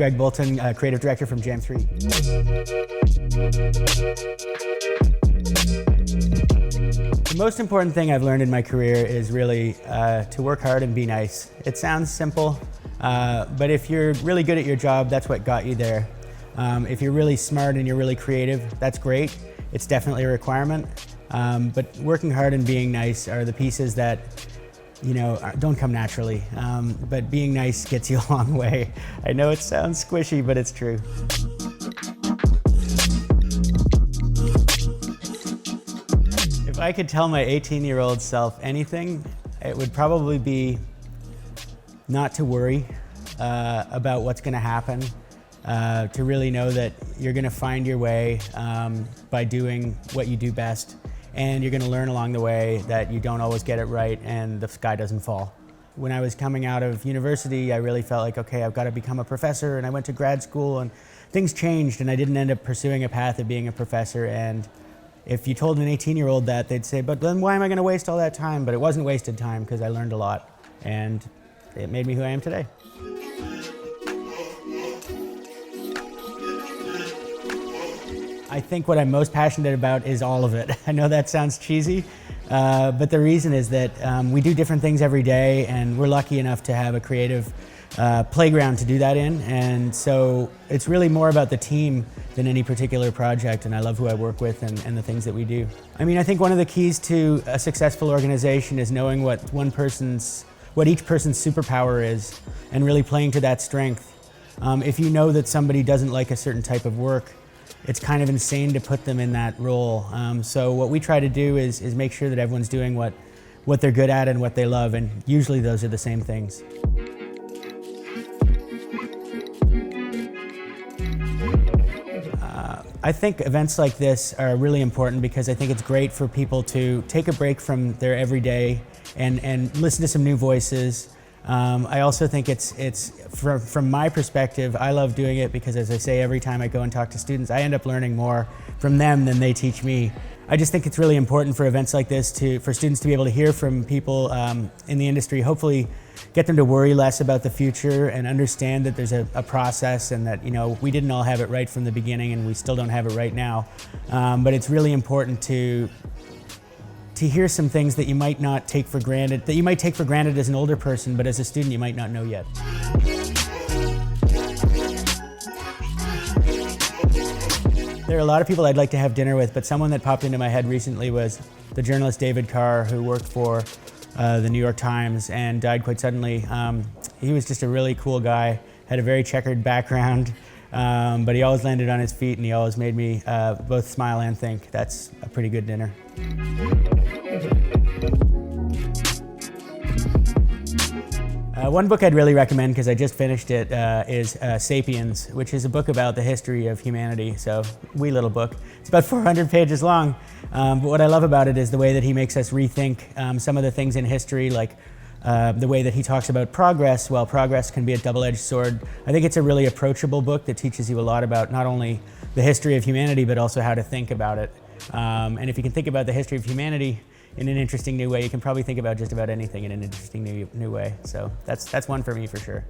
Greg Bolton, creative director from Jam3. The most important thing I've learned in my career is really to work hard and be nice. It sounds simple, but if you're really good at your job, that's what got you there. If you're really smart and you're really creative, that's great. It's definitely a requirement. But working hard and being nice are the pieces that, you know, don't come naturally. But being nice gets you a long way. I know it sounds squishy, but it's true. If I could tell my 18-year-old self anything, it would probably be not to worry about what's going to happen, to really know that you're going to find your way by doing what you do best, and you're going to learn along the way that you don't always get it right and the sky doesn't fall. When I was coming out of university, I really felt like, okay, I've got to become a professor, and I went to grad school and things changed and I didn't end up pursuing a path of being a professor. And if you told an 18-year-old that, they'd say, but then why am I going to waste all that time? But it wasn't wasted time because I learned a lot and it made me who I am today. I think what I'm most passionate about is all of it. I know that sounds cheesy, but the reason is that we do different things every day, and we're lucky enough to have a creative playground to do that in. And so it's really more about the team than any particular project, and I love who I work with and the things that we do. I mean, I think one of the keys to a successful organization is knowing what each person's superpower is and really playing to that strength. If you know that somebody doesn't like a certain type of work, it's kind of insane to put them in that role. So what we try to do is make sure that everyone's doing what they're good at and what they love, and usually those are the same things. I think events like this are really important because I think it's great for people to take a break from their everyday and listen to some new voices. I also think it's from my perspective, I love doing it because, as I say, every time I go and talk to students, I end up learning more from them than they teach me. I just think it's really important for events like this for students to be able to hear from people in the industry, hopefully get them to worry less about the future and understand that there's a process, and that, you know, we didn't all have it right from the beginning and we still don't have it right now. But it's really important to hear some things that you might not take for granted, that you might take for granted as an older person, but as a student you might not know yet. There are a lot of people I'd like to have dinner with, but someone that popped into my head recently was the journalist David Carr, who worked for the New York Times and died quite suddenly. He was just a really cool guy, had a very checkered background, but he always landed on his feet and he always made me both smile and think. That's a pretty good dinner. One book I'd really recommend, because I just finished it, is Sapiens, which is a book about the history of humanity. So, wee little book. It's about 400 pages long. But what I love about it is the way that he makes us rethink some of the things in history, like the way that he talks about progress. Well, progress can be a double-edged sword. I think it's a really approachable book that teaches you a lot about not only the history of humanity, but also how to think about it. And if you can think about the history of humanity in an interesting new way, you can probably think about just about anything in an interesting new way. So that's one for me for sure.